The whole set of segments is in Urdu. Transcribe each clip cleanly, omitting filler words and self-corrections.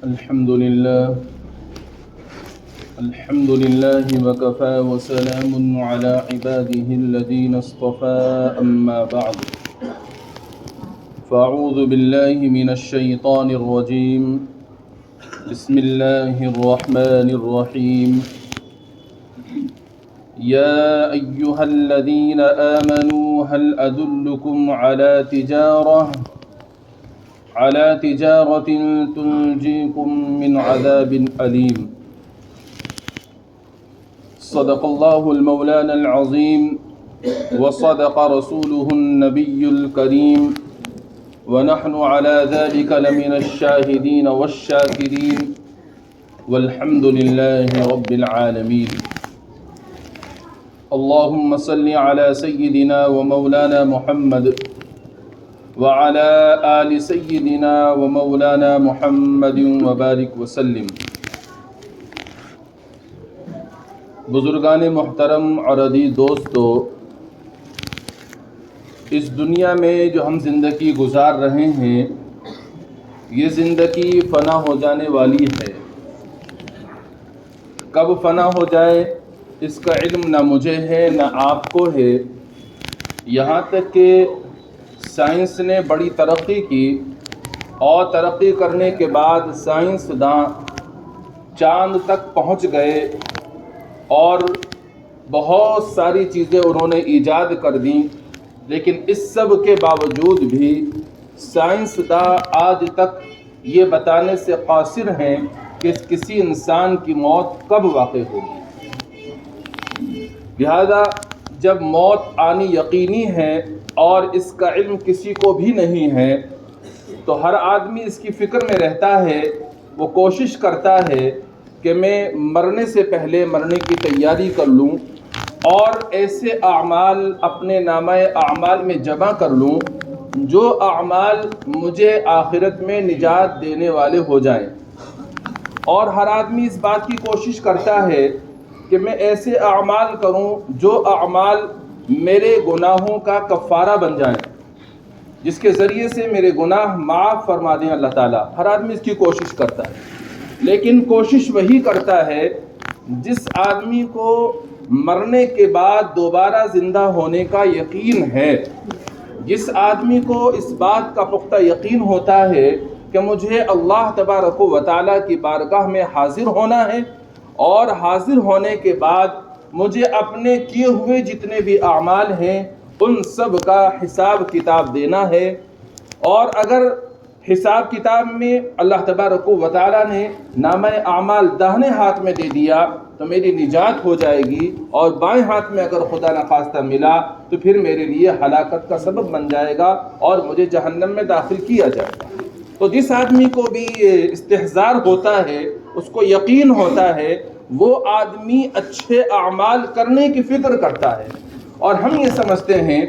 الحمد لله وكفى وسلام على عباده الذين اصطفى أما بعد فأعوذ بالله من الشيطان الرجيم بسم الله الرحمن الرحيم يا أيها الذين آمنوا هل أدلكم على تجارة تنجيكم من عذاب أليم صدق الله المولانا العظيم وصدق رسوله النبي الكريم ونحن على ذلك لمن الشاهدين والشاكرين والحمد لله رب العالمين اللهم صل على سيدنا ومولانا محمد وعلى آل سيدنا ومولانا محمد وبارك وسلم. بزرگان محترم اور عزیز دوستو، اس دنیا میں جو ہم زندگی گزار رہے ہیں یہ زندگی فنا ہو جانے والی ہے. کب فنا ہو جائے اس کا علم نہ مجھے ہے نہ آپ کو ہے. یہاں تک کہ سائنس نے بڑی ترقی کی اور ترقی کرنے کے بعد سائنسداں چاند تک پہنچ گئے اور بہت ساری چیزیں انہوں نے ایجاد کر دیں، لیکن اس سب کے باوجود بھی سائنسداں آج تک یہ بتانے سے قاصر ہیں کہ کسی انسان کی موت کب واقع ہوگی. لہذا جب موت آنی یقینی ہے اور اس کا علم کسی کو بھی نہیں ہے تو ہر آدمی اس کی فکر میں رہتا ہے، وہ کوشش کرتا ہے کہ میں مرنے سے پہلے مرنے کی تیاری کر لوں اور ایسے اعمال اپنے نامہ اعمال میں جمع کر لوں جو اعمال مجھے آخرت میں نجات دینے والے ہو جائیں. اور ہر آدمی اس بات کی کوشش کرتا ہے کہ میں ایسے اعمال کروں جو اعمال میرے گناہوں کا کفارہ بن جائیں، جس کے ذریعے سے میرے گناہ معاف فرما دیں اللہ تعالیٰ. ہر آدمی اس کی کوشش کرتا ہے، لیکن کوشش وہی کرتا ہے جس آدمی کو مرنے کے بعد دوبارہ زندہ ہونے کا یقین ہے، جس آدمی کو اس بات کا پختہ یقین ہوتا ہے کہ مجھے اللہ تبارک و تعالیٰ کی بارگاہ میں حاضر ہونا ہے اور حاضر ہونے کے بعد مجھے اپنے کیے ہوئے جتنے بھی اعمال ہیں ان سب کا حساب کتاب دینا ہے. اور اگر حساب کتاب میں اللہ تبارک و تعالیٰ نے نامہ اعمال داہنے ہاتھ میں دے دیا تو میری نجات ہو جائے گی، اور بائیں ہاتھ میں اگر خدا نخواستہ ملا تو پھر میرے لیے ہلاکت کا سبب بن جائے گا اور مجھے جہنم میں داخل کیا جائے گا. تو جس آدمی کو بھی استحضار ہوتا ہے، اس کو یقین ہوتا ہے، وہ آدمی اچھے اعمال کرنے کی فکر کرتا ہے. اور ہم یہ سمجھتے ہیں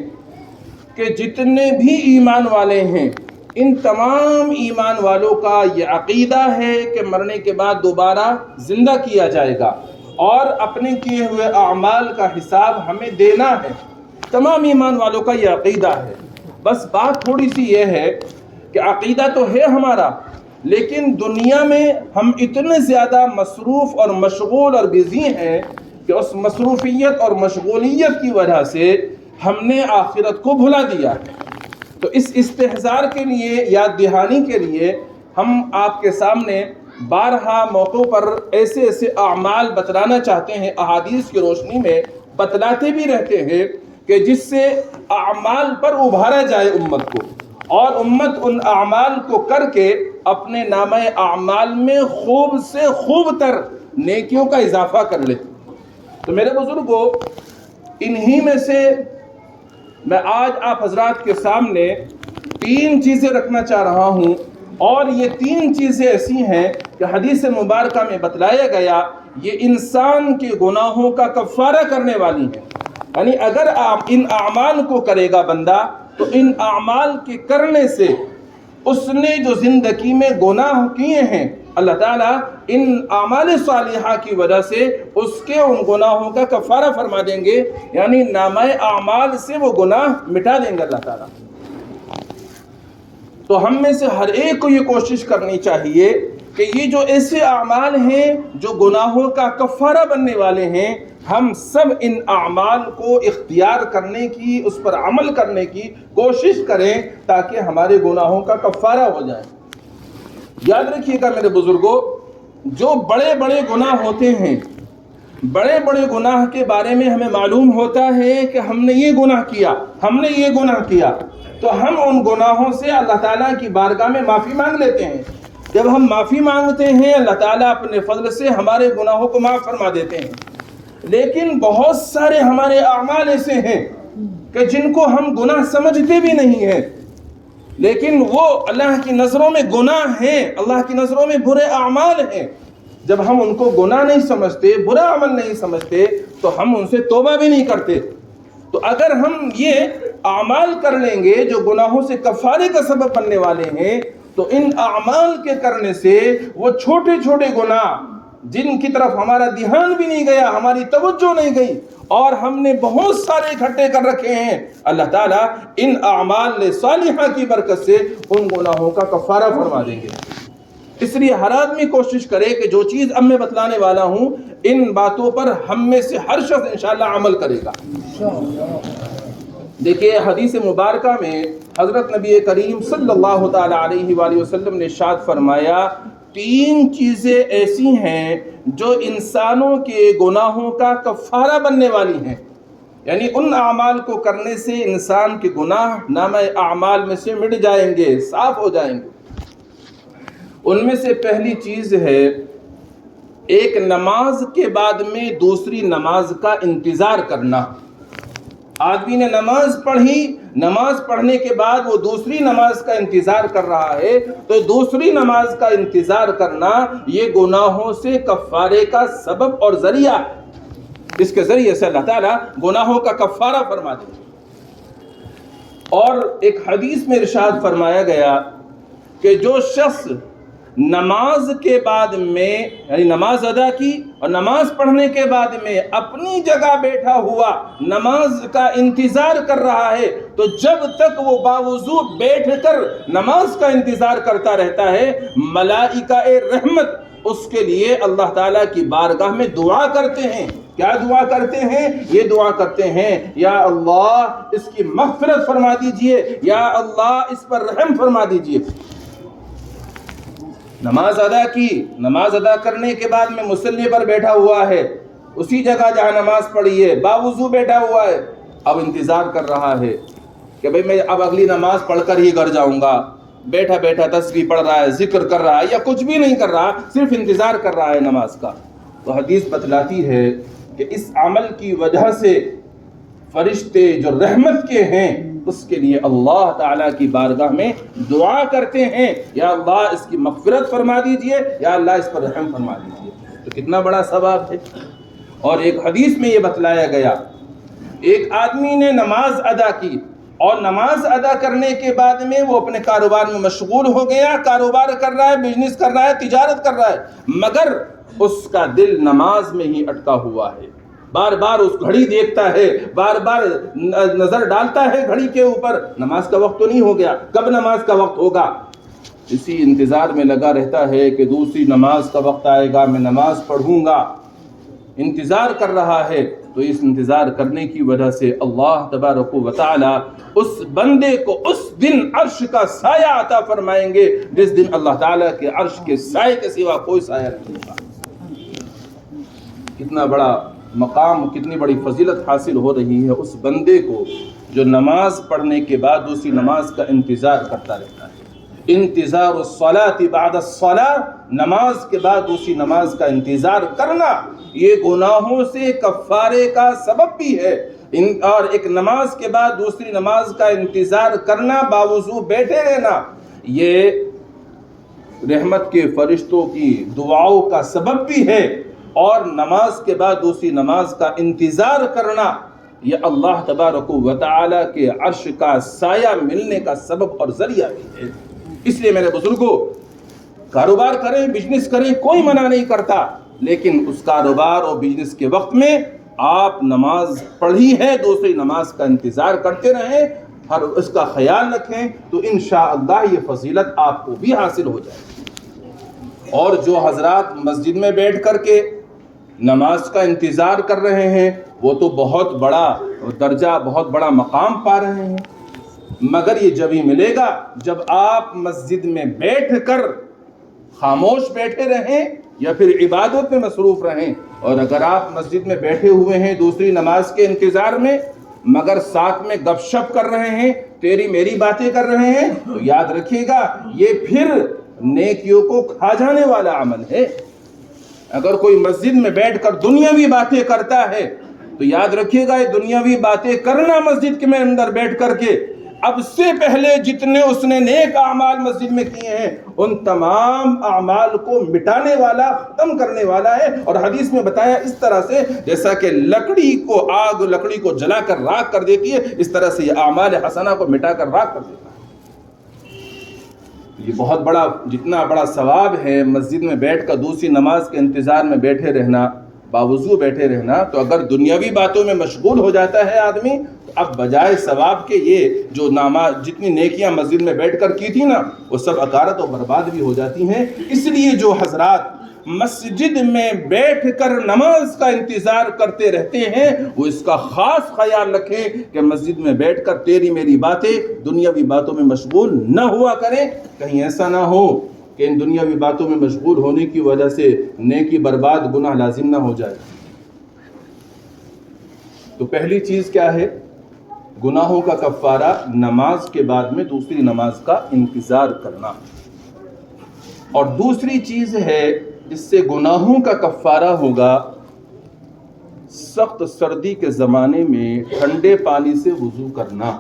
کہ جتنے بھی ایمان والے ہیں ان تمام ایمان والوں کا یہ عقیدہ ہے کہ مرنے کے بعد دوبارہ زندہ کیا جائے گا اور اپنے کیے ہوئے اعمال کا حساب ہمیں دینا ہے. تمام ایمان والوں کا یہ عقیدہ ہے. بس بات تھوڑی سی یہ ہے کہ عقیدہ تو ہے ہمارا، لیکن دنیا میں ہم اتنے زیادہ مصروف اور مشغول اور بزی ہیں کہ اس مصروفیت اور مشغولیت کی وجہ سے ہم نے آخرت کو بھلا دیا ہے. تو اس استحضار کے لیے، یاد دہانی کے لیے ہم آپ کے سامنے بارہا موقعوں پر ایسے ایسے اعمال بتلانا چاہتے ہیں، احادیث کی روشنی میں بتلاتے بھی رہتے ہیں کہ جس سے اعمال پر ابھارا جائے امت کو، اور امت ان اعمال کو کر کے اپنے نامہ اعمال میں خوب سے خوب تر نیکیوں کا اضافہ کر لے. تو میرے بزرگوں، انہی میں سے میں آج آپ حضرات کے سامنے 3 چیزیں رکھنا چاہ رہا ہوں، اور یہ 3 چیزیں ایسی ہیں کہ حدیث مبارکہ میں بتلایا گیا یہ انسان کے گناہوں کا کفارہ کرنے والی ہیں. یعنی اگر آپ ان اعمال کو کرے گا بندہ تو ان اعمال کے کرنے سے اس نے جو زندگی میں گناہ کیے ہیں اللہ تعالیٰ ان اعمال صالحہ کی وجہ سے اس کے ان گناہوں کا کفارہ فرما دیں گے، یعنی نامہ اعمال سے وہ گناہ مٹا دیں گے اللہ تعالیٰ. تو ہم میں سے ہر ایک کو یہ کوشش کرنی چاہیے کہ یہ جو ایسے اعمال ہیں جو گناہوں کا کفارہ بننے والے ہیں، ہم سب ان اعمال کو اختیار کرنے کی، اس پر عمل کرنے کی کوشش کریں تاکہ ہمارے گناہوں کا کفارہ ہو جائے۔ یاد رکھیے گا میرے بزرگوں، جو بڑے بڑے گناہ ہوتے ہیں، بڑے بڑے گناہ کے بارے میں ہمیں معلوم ہوتا ہے کہ ہم نے یہ گناہ کیا، ہم نے یہ گناہ کیا، تو ہم ان گناہوں سے اللہ تعالیٰ کی بارگاہ میں معافی مانگ لیتے ہیں۔ جب ہم معافی مانگتے ہیں، اللہ تعالیٰ اپنے فضل سے ہمارے گناہوں کو معاف فرما دیتے ہیں۔ لیکن بہت سارے ہمارے اعمال ایسے ہیں کہ جن کو ہم گناہ سمجھتے بھی نہیں ہیں، لیکن وہ اللہ کی نظروں میں گناہ ہیں، اللہ کی نظروں میں برے اعمال ہیں۔ جب ہم ان کو گناہ نہیں سمجھتے، برا عمل نہیں سمجھتے، تو ہم ان سے توبہ بھی نہیں کرتے۔ تو اگر ہم یہ اعمال کر لیں گے جو گناہوں سے کفارے کا سبب بننے والے ہیں، تو ان اعمال کے کرنے سے وہ چھوٹے چھوٹے گناہ جن کی طرف ہمارا دھیان بھی نہیں گیا، ہماری توجہ نہیں گئی، اور ہم نے بہت سارے اکٹھے کر رکھے ہیں، اللہ تعالیٰ ان اعمال صالحہ کی برکت سے ان گناہوں کا کفارہ فرما دیں گے۔ اس لیے ہر آدمی کوشش کرے کہ جو چیز اب میں بتلانے والا ہوں، ان باتوں پر ہم میں سے ہر شخص انشاءاللہ عمل کرے گا۔ دیکھیے حدیث مبارکہ میں حضرت نبی کریم صلی اللہ تعالی علیہ وآلہ وسلم نے ارشاد فرمایا، 3 چیزیں ایسی ہیں جو انسانوں کے گناہوں کا کفارہ بننے والی ہیں، یعنی ان اعمال کو کرنے سے انسان کے گناہ نامہ اعمال میں سے مٹ جائیں گے، صاف ہو جائیں گے۔ ان میں سے پہلی چیز ہے ایک نماز کے بعد میں دوسری نماز کا انتظار کرنا۔ آدمی نے نماز پڑھی، نماز پڑھنے کے بعد وہ دوسری نماز کا انتظار کر رہا ہے، تو دوسری نماز کا انتظار کرنا یہ گناہوں سے کفارے کا سبب اور ذریعہ ہے۔ اس کے ذریعے سے اللہ تعالیٰ گناہوں کا کفارہ فرما دے۔ اور ایک حدیث میں ارشاد فرمایا گیا کہ جو شخص نماز کے بعد میں، یعنی نماز ادا کی اور نماز پڑھنے کے بعد میں اپنی جگہ بیٹھا ہوا نماز کا انتظار کر رہا ہے، تو جب تک وہ باوضو بیٹھ کر نماز کا انتظار کرتا رہتا ہے، ملائکہ رحمت اس کے لیے اللہ تعالیٰ کی بارگاہ میں دعا کرتے ہیں۔ کیا دعا کرتے ہیں؟ یہ دعا کرتے ہیں، یا اللہ اس کی مغفرت فرما دیجئے، یا اللہ اس پر رحم فرما دیجئے۔ نماز ادا کی، نماز ادا کرنے کے بعد میں مصلی پر بیٹھا ہوا ہے، اسی جگہ جہاں نماز پڑھی ہے، باوضو بیٹھا ہوا ہے، اب انتظار کر رہا ہے کہ بھئی میں اب اگلی نماز پڑھ کر ہی گھر جاؤں گا۔ بیٹھا بیٹھا تسبیح پڑھ رہا ہے، ذکر کر رہا ہے، یا کچھ بھی نہیں کر رہا، صرف انتظار کر رہا ہے نماز کا۔ تو حدیث بتلاتی ہے کہ اس عمل کی وجہ سے فرشتے جو رحمت کے ہیں اس کے لیے اللہ تعالیٰ کی بارگاہ میں دعا کرتے ہیں، یا اللہ اس کی مغفرت فرما دیجئے، یا اللہ اس پر رحم فرما دیجئے۔ تو کتنا بڑا ثواب ہے۔ اور ایک حدیث میں یہ بتلایا گیا، ایک آدمی نے نماز ادا کی اور نماز ادا کرنے کے بعد میں وہ اپنے کاروبار میں مشغول ہو گیا، کاروبار کر رہا ہے، بزنس کر رہا ہے، تجارت کر رہا ہے، مگر اس کا دل نماز میں ہی اٹکا ہوا ہے۔ بار بار اس گھڑی دیکھتا ہے، بار بار نظر ڈالتا ہے گھڑی کے اوپر، نماز کا وقت تو نہیں ہو گیا، کب نماز کا وقت ہوگا؟ اسی انتظار میں لگا رہتا ہے کہ دوسری نماز کا وقت آئے گا، میں نماز پڑھوں گا، انتظار کر رہا ہے۔ تو اس انتظار کرنے کی وجہ سے اللہ تبارک و تعالی اس بندے کو اس دن عرش کا سایہ عطا فرمائیں گے، جس دن اللہ تعالیٰ کے عرش کے سائے کے سوا کوئی سایہ نہیں ہوگا۔ کتنا بڑا مقام، کتنی بڑی فضیلت حاصل ہو رہی ہے اس بندے کو جو نماز پڑھنے کے بعد دوسری نماز کا انتظار کرتا رہتا ہے۔ انتظار الصلاۃ بعد الصلاۃ، نماز کے بعد دوسری نماز کا انتظار کرنا یہ گناہوں سے کفارے کا سبب بھی ہے۔ اور ایک نماز کے بعد دوسری نماز کا انتظار کرنا، باوضو بیٹھے رہنا، یہ رحمت کے فرشتوں کی دعاؤں کا سبب بھی ہے، اور نماز کے بعد دوسری نماز کا انتظار کرنا یہ اللہ تبارک و تعالی کے عرش کا سایہ ملنے کا سبب اور ذریعہ بھی ہے۔ اس لیے میرے بزرگوں، کاروبار کریں، بزنس کریں، کوئی منع نہیں کرتا، لیکن اس کاروبار اور بزنس کے وقت میں آپ نماز پڑھی ہے، دوسری نماز کا انتظار کرتے رہیں، ہر اس کا خیال رکھیں، تو انشاءاللہ یہ فضیلت آپ کو بھی حاصل ہو جائے گی۔ اور جو حضرات مسجد میں بیٹھ کر کے نماز کا انتظار کر رہے ہیں وہ تو بہت بڑا درجہ، بہت بڑا مقام پا رہے ہیں، مگر یہ جب ہی ملے گا جب آپ مسجد میں بیٹھ کر خاموش بیٹھے رہیں یا پھر عبادت میں مصروف رہیں۔ اور اگر آپ مسجد میں بیٹھے ہوئے ہیں دوسری نماز کے انتظار میں مگر ساتھ میں گپ شپ کر رہے ہیں، تیری میری باتیں کر رہے ہیں، تو یاد رکھیے گا یہ پھر نیکیوں کو کھا جانے والا عمل ہے۔ اگر کوئی مسجد میں بیٹھ کر دنیاوی باتیں کرتا ہے تو یاد رکھیے گا یہ دنیاوی باتیں کرنا مسجد کے اندر بیٹھ کر کے اب سے پہلے جتنے اس نے نیک اعمال مسجد میں کیے ہیں ان تمام اعمال کو مٹانے والا، ختم کرنے والا ہے۔ اور حدیث میں بتایا اس طرح سے جیسا کہ لکڑی کو آگ لکڑی کو جلا کر راکھ کر دیتی ہے، اس طرح سے یہ اعمال حسنہ کو مٹا کر راکھ کر دیتا ہے۔ یہ بہت بڑا، جتنا بڑا ثواب ہے مسجد میں بیٹھ کر دوسری نماز کے انتظار میں بیٹھے رہنا، باوضو بیٹھے رہنا، تو اگر دنیاوی باتوں میں مشغول ہو جاتا ہے آدمی تو اب بجائے ثواب کے یہ جو جتنی نیکیاں مسجد میں بیٹھ کر کی تھی نا وہ سب اکارت و برباد بھی ہو جاتی ہیں۔ اس لیے جو حضرات مسجد میں بیٹھ کر نماز کا انتظار کرتے رہتے ہیں وہ اس کا خاص خیال رکھیں کہ مسجد میں بیٹھ کر تیری میری باتیں دنیاوی باتوں میں مشغول نہ ہوا کریں، کہیں ایسا نہ ہو کہ ان دنیاوی باتوں میں مشغول ہونے کی وجہ سے نیکی برباد، گناہ لازم نہ ہو جائے۔ تو پہلی چیز کیا ہے؟ گناہوں کا کفارہ نماز کے بعد میں دوسری نماز کا انتظار کرنا۔ اور دوسری چیز ہے جس سے گناہوں کا کفارہ ہوگا، سخت سردی کے زمانے میں ٹھنڈے پانی سے وضو کرنا۔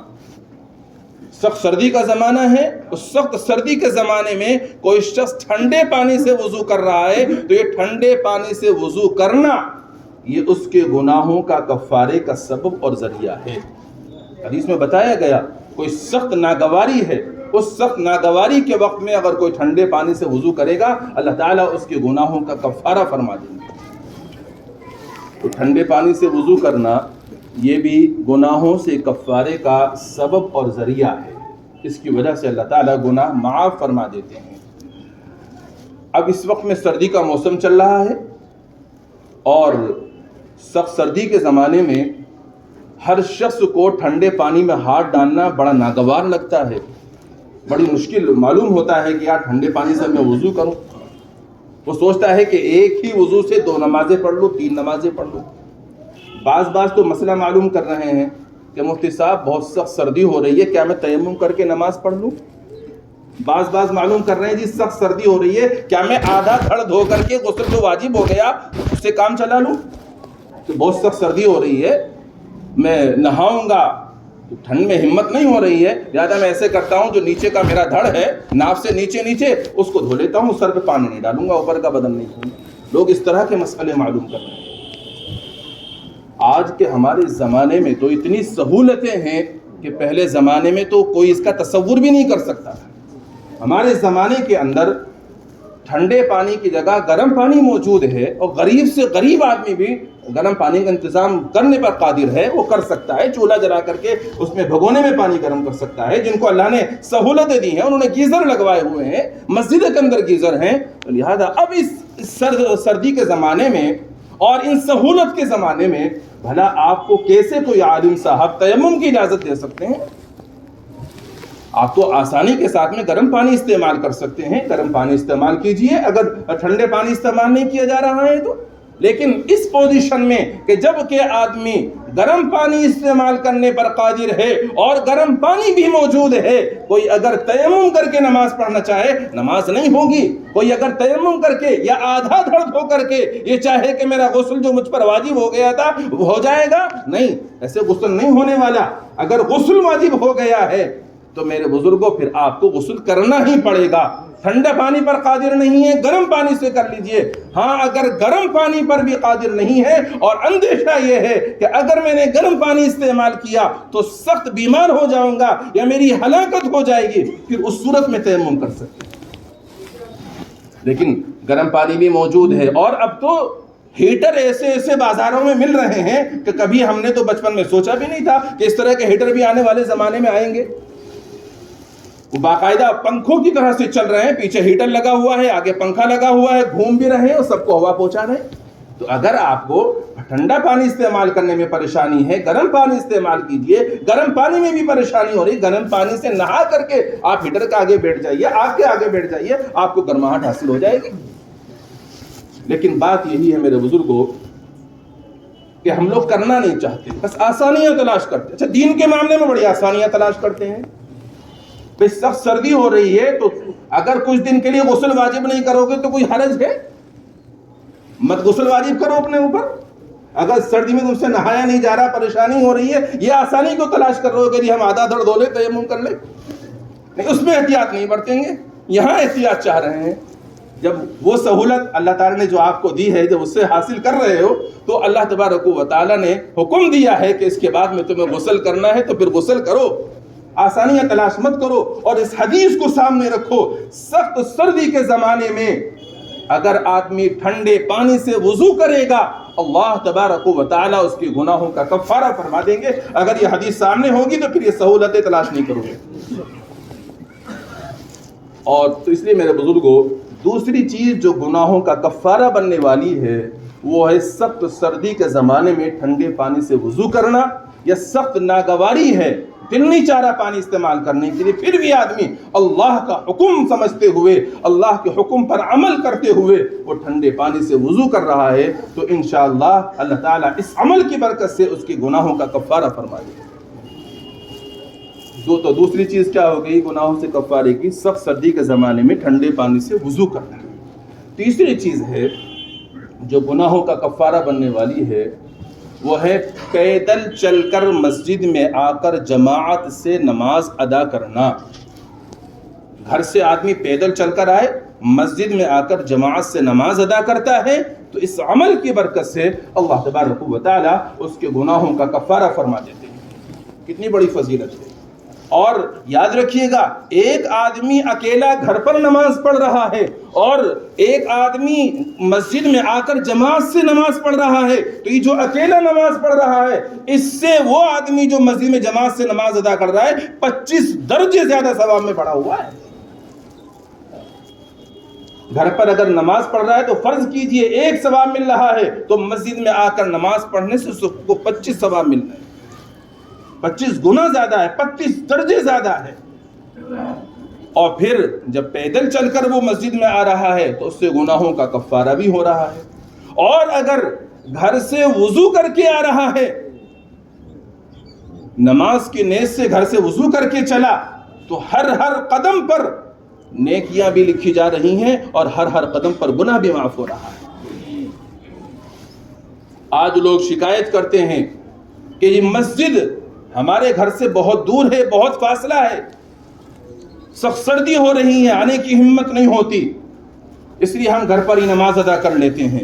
سخت سردی کا زمانہ ہے، اس سخت سردی کے زمانے میں کوئی شخص ٹھنڈے پانی سے وضو کر رہا ہے تو یہ ٹھنڈے پانی سے وضو کرنا یہ اس کے گناہوں کا کفارے کا سبب اور ذریعہ ہے۔ حدیث میں بتایا گیا کوئی سخت ناگواری ہے، اس سخت ناگواری کے وقت میں اگر کوئی ٹھنڈے پانی سے وضو کرے گا اللہ تعالیٰ اس کے گناہوں کا کفارہ فرما دیں گے۔ تو ٹھنڈے پانی سے وضو کرنا یہ بھی گناہوں سے کفارے کا سبب اور ذریعہ ہے، اس کی وجہ سے اللہ تعالیٰ گناہ معاف فرما دیتے ہیں۔ اب اس وقت میں سردی کا موسم چل رہا ہے اور سخت سردی کے زمانے میں ہر شخص کو ٹھنڈے پانی میں ہاتھ ڈالنا بڑا ناگوار لگتا ہے، بڑی مشکل معلوم ہوتا ہے کہ یار ٹھنڈے پانی سے میں وضو کروں۔ وہ سوچتا ہے کہ ایک ہی وضو سے 2 نمازیں پڑھ لوں، 3 نمازیں پڑھ لوں۔ بعض تو مسئلہ معلوم کر رہے ہیں کہ مفتی صاحب بہت سخت سردی ہو رہی ہے، کیا میں تیمم کر کے نماز پڑھ لوں؟ بعض معلوم کر رہے ہیں جی سخت سردی ہو رہی ہے، کیا میں آدھا دھڑ دھو کر کے غسل جو واجب ہو گیا اس سے کام چلا لوں؟ تو بہت سخت سردی ہو رہی ہے، میں نہاؤں گا تو ٹھنڈ میں ہمت نہیں ہو رہی ہے، لہٰذا میں ایسے کرتا ہوں جو نیچے کا میرا دھڑ ہے ناف سے نیچے اس کو دھو لیتا ہوں، سر پہ پانی نہیں ڈالوں گا، اوپر کا بدن نہیں دھوں گا۔ لوگ اس طرح کے مسئلے معلوم کر رہے ہیں۔ آج کے ہمارے زمانے میں تو اتنی سہولتیں ہیں کہ پہلے زمانے میں تو کوئی اس کا تصور بھی نہیں کر سکتا تھا۔ ہمارے زمانے کے اندر ٹھنڈے پانی کی جگہ گرم پانی موجود ہے اور غریب سے غریب آدمی بھی گرم پانی کا انتظام کرنے پر قادر ہے، وہ کر سکتا ہے، چولہا جلا کر کے اس میں بھگونے میں پانی گرم کر سکتا ہے۔ جن کو اللہ نے سہولتیں دی ہیں انہوں نے گیزر لگوائے ہوئے ہیں، مسجد کے اندر گیزر ہیں، لہذا اب اس سردی کے زمانے میں اور ان سہولت کے زمانے میں بھلا آپ کو کیسے کوئی عالم صاحب تیمم کی اجازت دے سکتے ہیں؟ آپ تو آسانی کے ساتھ میں گرم پانی استعمال کر سکتے ہیں، گرم پانی استعمال کیجئے اگر ٹھنڈے پانی استعمال نہیں کیا جا رہا ہے تو۔ لیکن اس پوزیشن میں کہ جب کہ آدمی گرم پانی استعمال کرنے پر قادر ہے اور گرم پانی بھی موجود ہے، کوئی اگر تیمم کر کے نماز پڑھنا چاہے نماز نہیں ہوگی۔ کوئی اگر تیمم کر کے یا آدھا دھڑ دھو کر کے یہ چاہے کہ میرا غسل جو مجھ پر واجب ہو گیا تھا وہ ہو جائے گا، نہیں، ایسے غسل نہیں ہونے والا۔ اگر غسل واجب ہو گیا ہے تو میرے بزرگوں پھر آپ کو غسل کرنا ہی پڑے گا۔ ٹھنڈا پانی پر قادر نہیں ہے گرم پانی سے کر لیجئے۔ ہاں اگر گرم پانی پر بھی قادر نہیں ہے اور اندیشہ یہ ہے کہ اگر میں نے گرم پانی استعمال کیا تو سخت بیمار ہو جاؤں گا یا میری ہلاکت ہو جائے گی، پھر اس صورت میں تیمم کر سکتے ہیں۔ لیکن گرم پانی بھی موجود ہے اور اب تو ہیٹر ایسے بازاروں میں مل رہے ہیں کہ کبھی ہم نے تو بچپن میں سوچا بھی نہیں تھا کہ اس طرح کے ہیٹر بھی آنے والے زمانے میں آئیں گے۔ وہ باقاعدہ پنکھوں کی طرح سے چل رہے ہیں، پیچھے ہیٹر لگا ہوا ہے، آگے پنکھا لگا ہوا ہے، گھوم بھی رہے ہیں اور سب کو ہوا پہنچا رہے ہیں۔ تو اگر آپ کو ٹھنڈا پانی استعمال کرنے میں پریشانی ہے، گرم پانی استعمال کیجئے۔ گرم پانی میں بھی پریشانی ہو رہی، گرم پانی سے نہا کر کے آپ ہیٹر کے آگے بیٹھ جائیے، آگ کے آگے بیٹھ جائیے، آپ کو گرماہٹ حاصل ہو جائے گی۔ لیکن بات یہی ہے میرے بزرگوں کہ ہم لوگ کرنا نہیں چاہتے، بس آسانیاں تلاش کرتے ہیں۔ اچھا، دین کے معاملے میں بڑی آسانیاں تلاش کرتے ہیں۔ بھئی سخت سردی ہو رہی ہے تو اگر کچھ دن کے لیے غسل واجب نہیں کرو گے تو کوئی حرج ہے؟ مت غسل واجب کرو اپنے اوپر۔ اگر سردی میں تم سے نہایا نہیں جا رہا، پریشانی ہو رہی ہے، یہ آسانی کو تلاش کر رہے ہو کہ ہم آدھا دھڑ دھو لیں، تیمم کر لیں، نہیں، اس میں احتیاط نہیں برتیں گے۔ یہاں احتیاط چاہ رہے ہیں۔ جب وہ سہولت اللہ تعالیٰ نے جو آپ کو دی ہے، جب اس سے حاصل کر رہے ہو تو اللہ تبارک و تعالیٰ نے حکم دیا ہے کہ اس کے بعد میں تمہیں غسل کرنا ہے تو پھر غسل کرو، آسانیاں تلاش مت کرو۔ اور اس حدیث کو سامنے رکھو، سخت سردی کے زمانے میں اگر آدمی ٹھنڈے پانی سے وضو کرے گا، اللہ تبارک و تعالیٰ اس کے گناہوں کا کفارہ فرما دیں گے۔ اگر یہ حدیث سامنے ہوگی تو پھر یہ سہولتیں تلاش نہیں کرو گے۔ اور تو اس لیے میرے بزرگوں، دوسری چیز جو گناہوں کا کفارہ بننے والی ہے وہ ہے سخت سردی کے زمانے میں ٹھنڈے پانی سے وضو کرنا، یا سخت ناگواری ہے، دل نہیں چاہ رہا پانی استعمال کرنے کے لیے، پھر بھی آدمی اللہ کا حکم سمجھتے ہوئے، اللہ کے حکم پر عمل کرتے ہوئے وہ ٹھنڈے پانی سے وضو کر رہا ہے، تو انشاءاللہ اللہ تعالیٰ اس عمل کی برکت سے اس کے گناہوں کا کفارہ فرما دے گا۔ تو دوسری چیز کیا ہو گئی گناہوں سے کفارے کی؟ سخت سردی کے زمانے میں ٹھنڈے پانی سے وضو کرنا۔ تیسری چیز ہے جو گناہوں کا کفارہ بننے والی ہے، وہ ہے پیدل چل کر مسجد میں آ کر جماعت سے نماز ادا کرنا۔ گھر سے آدمی پیدل چل کر آئے، مسجد میں آ کر جماعت سے نماز ادا کرتا ہے تو اس عمل کی برکت سے اللہ تبارک و تعالیٰ اس کے گناہوں کا کفارہ فرما دیتے ہیں۔ کتنی بڑی فضیلت ہے۔ اور یاد رکھیے گا، ایک آدمی اکیلا گھر پر نماز پڑھ رہا ہے اور ایک آدمی مسجد میں آ کر جماعت سے نماز پڑھ رہا ہے، تو یہ جو اکیلا نماز پڑھ رہا ہے اس سے وہ آدمی جو مسجد میں جماعت سے نماز ادا کر رہا ہے 25 درجے زیادہ ثواب میں بڑھا ہوا ہے۔ گھر پر اگر نماز پڑھ رہا ہے تو فرض کیجئے 1 ثواب مل رہا ہے، تو مسجد میں آ کر نماز پڑھنے سے اس کو 25 ثواب مل رہا ہے، 25 گنا زیادہ ہے، 25 درجے زیادہ ہے۔ اور پھر جب پیدل چل کر وہ مسجد میں آ رہا ہے تو اس سے گناہوں کا کفارہ بھی ہو رہا ہے۔ اور اگر گھر سے وضو کر کے آ رہا ہے، نماز کی نیت سے گھر سے وضو کر کے چلا، تو ہر قدم پر نیکیاں بھی لکھی جا رہی ہیں اور ہر قدم پر گناہ بھی معاف ہو رہا ہے۔ آج لوگ شکایت کرتے ہیں کہ یہ مسجد ہمارے گھر سے بہت دور ہے، بہت فاصلہ ہے، سخت سردی ہو رہی ہے، آنے کی ہمت نہیں ہوتی، اس لیے ہم گھر پر ہی نماز ادا کر لیتے ہیں۔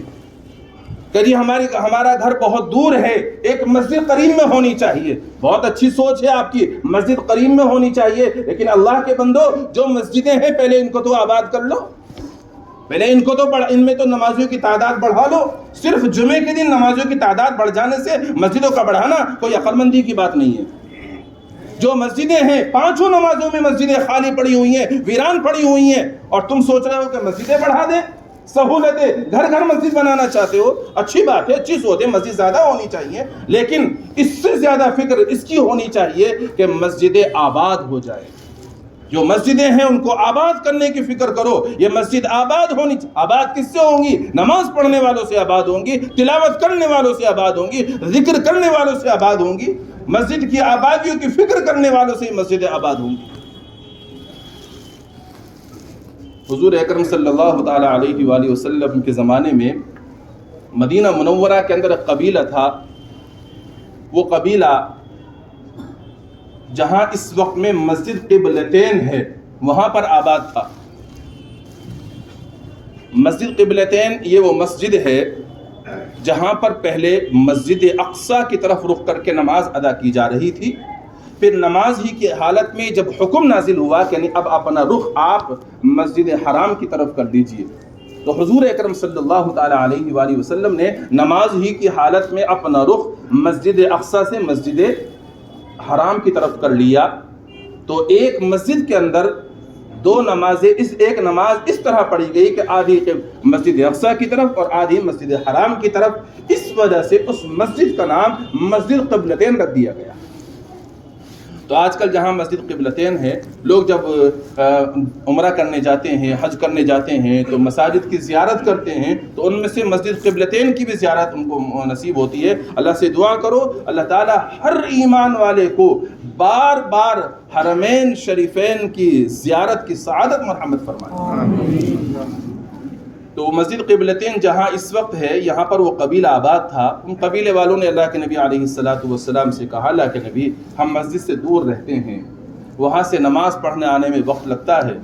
کہ ہمارا گھر بہت دور ہے، ایک مسجد قریب میں ہونی چاہیے۔ بہت اچھی سوچ ہے آپ کی، مسجد قریب میں ہونی چاہیے، لیکن اللہ کے بندو، جو مسجدیں ہیں پہلے ان کو تو آباد کر لو، پہلے ان میں تو نمازیوں کی تعداد بڑھا لو۔ صرف جمعے کے دن نمازیوں کی تعداد بڑھ جانے سے مسجدوں کا بڑھانا کوئی عقل مندی کی بات نہیں ہے۔ جو مسجدیں ہیں 5 نمازوں میں مسجدیں خالی پڑی ہوئی ہیں، ویران پڑی ہوئی ہیں، اور تم سوچ رہے ہو کہ مسجدیں بڑھا دیں، سہولتیں، گھر مسجد بنانا چاہتے ہو، اچھی بات ہے، اچھی سوچ ہے، مسجد زیادہ ہونی چاہیے، لیکن اس سے زیادہ فکر اس کی ہونی چاہیے کہ مسجدیں آباد ہو جائے۔ جو مسجدیں ہیں ان کو آباد کرنے کی فکر کرو۔ یہ مسجد آباد آباد کس سے ہوں گی؟ نماز پڑھنے والوں سے آباد ہوں گی، تلاوت کرنے والوں سے آباد ہوں گی، ذکر کرنے والوں سے آباد ہوں گی، مسجد کی آبادیوں کی فکر کرنے والوں سے مسجدیں آباد ہوں گی۔ حضور اکرم صلی اللہ تعالی علیہ وآلہ وسلم کے زمانے میں مدینہ منورہ کے اندر ایک قبیلہ تھا، وہ قبیلہ جہاں اس وقت میں مسجد قبلتین ہے وہاں پر آباد تھا۔ مسجد قبلتین یہ وہ مسجد ہے جہاں پر پہلے مسجد اقصی کی طرف رخ کر کے نماز ادا کی جا رہی تھی، پھر نماز ہی کی حالت میں جب حکم نازل ہوا کہ یعنی اب اپنا رخ آپ مسجد حرام کی طرف کر دیجئے، تو حضور اکرم صلی اللہ تعالی علیہ وآلہ وسلم نے نماز ہی کی حالت میں اپنا رخ مسجد اقصی سے مسجد حرام کی طرف کر لیا۔ تو ایک مسجد کے اندر دو نمازیں ایک نماز اس طرح پڑھی گئی کہ آدھی مسجد اقصیٰ کی طرف اور آدھی مسجد حرام کی طرف، اس وجہ سے اس مسجد کا نام مسجد قبلتین رکھ دیا گیا۔ تو آج کل جہاں مسجد قبلتین ہے، لوگ جب عمرہ کرنے جاتے ہیں، حج کرنے جاتے ہیں تو مساجد کی زیارت کرتے ہیں، تو ان میں سے مسجد قبلتین کی بھی زیارت ان کو نصیب ہوتی ہے۔ اللہ سے دعا کرو اللہ تعالیٰ ہر ایمان والے کو بار بار حرمین شریفین کی زیارت کی سعادت مرحمت فرمائے۔ تو مسجد قبلتین جہاں اس وقت ہے، یہاں پر وہ قبیلہ آباد تھا۔ ان قبیلے والوں نے اللہ کے نبی علیہ السلام سے کہا، اللہ کے نبی ہم مسجد سے دور رہتے ہیں، وہاں سے نماز پڑھنے آنے میں وقت لگتا ہے،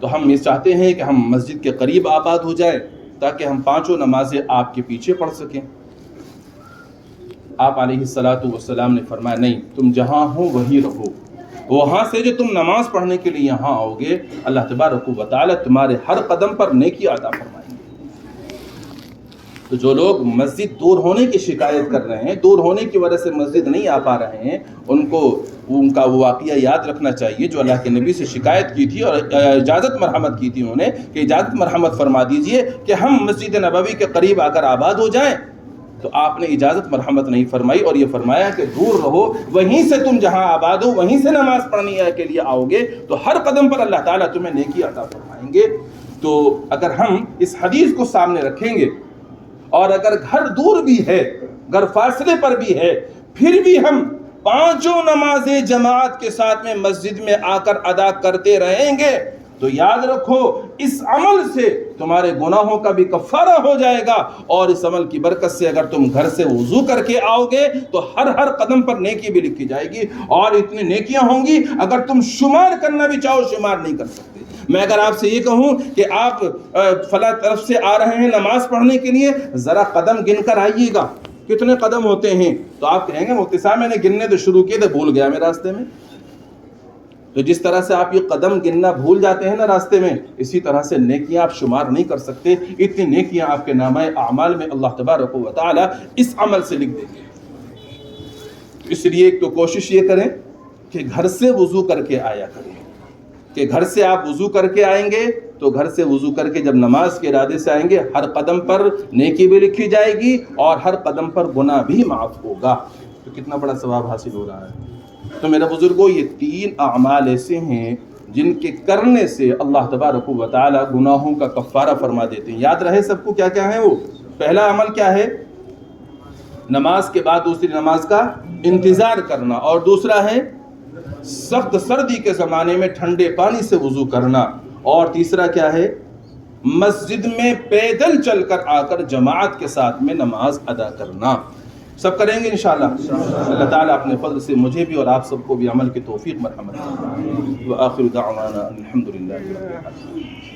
تو ہم یہ چاہتے ہیں کہ ہم مسجد کے قریب آباد ہو جائیں تاکہ ہم پانچوں نمازیں آپ کے پیچھے پڑھ سکیں۔ آپ علیہ السلام نے فرمایا نہیں، تم جہاں ہو وہیں رہو، وہاں سے جو تم نماز پڑھنے کے لیے یہاں آؤ گے، اللہ تبارک و تعالی تمہارے ہر قدم پر نیکی عطا فرمائیں گے۔ تو جو لوگ مسجد دور ہونے کی شکایت کر رہے ہیں، دور ہونے کی وجہ سے مسجد نہیں آ پا رہے ہیں، ان کا وہ واقعہ یاد رکھنا چاہیے جو اللہ کے نبی سے شکایت کی تھی اور اجازت مرحمت کی تھی انہوں نے کہ اجازت مرحمت فرما دیجئے کہ ہم مسجد نبوی کے قریب آ کر آباد ہو جائیں، تو آپ نے اجازت مرحمت نہیں فرمائی اور یہ فرمایا کہ دور رہو، وہیں سے تم جہاں آباد ہو وہیں سے نماز پڑھنے کے لیے آؤ گے تو ہر قدم پر اللہ تعالیٰ تمہیں نیکی عطا فرمائیں گے۔ تو اگر ہم اس حدیث کو سامنے رکھیں گے اور اگر گھر دور بھی ہے، گھر فاصلے پر بھی ہے، پھر بھی ہم پانچوں نمازیں جماعت کے ساتھ میں مسجد میں آ کر ادا کرتے رہیں گے تو یاد رکھو اس عمل سے تمہارے گناہوں کا بھی کفارہ ہو جائے گا، اور اس عمل کی برکت سے اگر تم گھر سے وضو کر کے آؤ گے تو ہر قدم پر نیکی بھی لکھی جائے گی، اور اتنی نیکیاں ہوں گی اگر تم شمار کرنا بھی چاہو شمار نہیں کر سکتے۔ میں اگر آپ سے یہ کہوں کہ آپ فلاں طرف سے آ رہے ہیں نماز پڑھنے کے لیے، ذرا قدم گن کر آئیے گا کتنے قدم ہوتے ہیں، تو آپ کہیں گے مفتی صاحب میں نے گننے تو شروع کیے تھے بھول گیا میں راستے میں۔ تو جس طرح سے آپ یہ قدم گننا بھول جاتے ہیں نا راستے میں، اسی طرح سے نیکیاں آپ شمار نہیں کر سکتے، اتنی نیکیاں آپ کے نامہ اعمال میں اللہ تبارک و تعالی اس عمل سے لکھ دیں گے۔ اس لیے ایک تو کوشش یہ کریں کہ گھر سے وضو کر کے آیا کریں، کہ گھر سے آپ وضو کر کے آئیں گے تو گھر سے وضو کر کے جب نماز کے ارادے سے آئیں گے ہر قدم پر نیکی بھی لکھی جائے گی اور ہر قدم پر گناہ بھی معاف ہوگا، تو کتنا بڑا ثواب حاصل ہو رہا ہے۔ تو میرے بزرگوں یہ تین اعمال ایسے ہیں جن کے کرنے سے اللہ تبارک و تعالی گناہوں کا کفارہ فرما دیتے ہیں۔ یاد رہے سب کو کیا کیا ہے وہ؟ پہلا عمل کیا ہے؟ نماز کے بعد دوسری نماز کا انتظار کرنا، اور دوسرا ہے سخت سردی کے زمانے میں ٹھنڈے پانی سے وضو کرنا، اور تیسرا کیا ہے؟ مسجد میں پیدل چل کر آ کر جماعت کے ساتھ میں نماز ادا کرنا۔ سب کریں گے انشاءاللہ۔ اللہ تعالیٰ اپنے فضل سے مجھے بھی اور آپ سب کو بھی عمل کی توفیق مرحمت۔ وآخر دعوانا الحمدللہ رب العالمین۔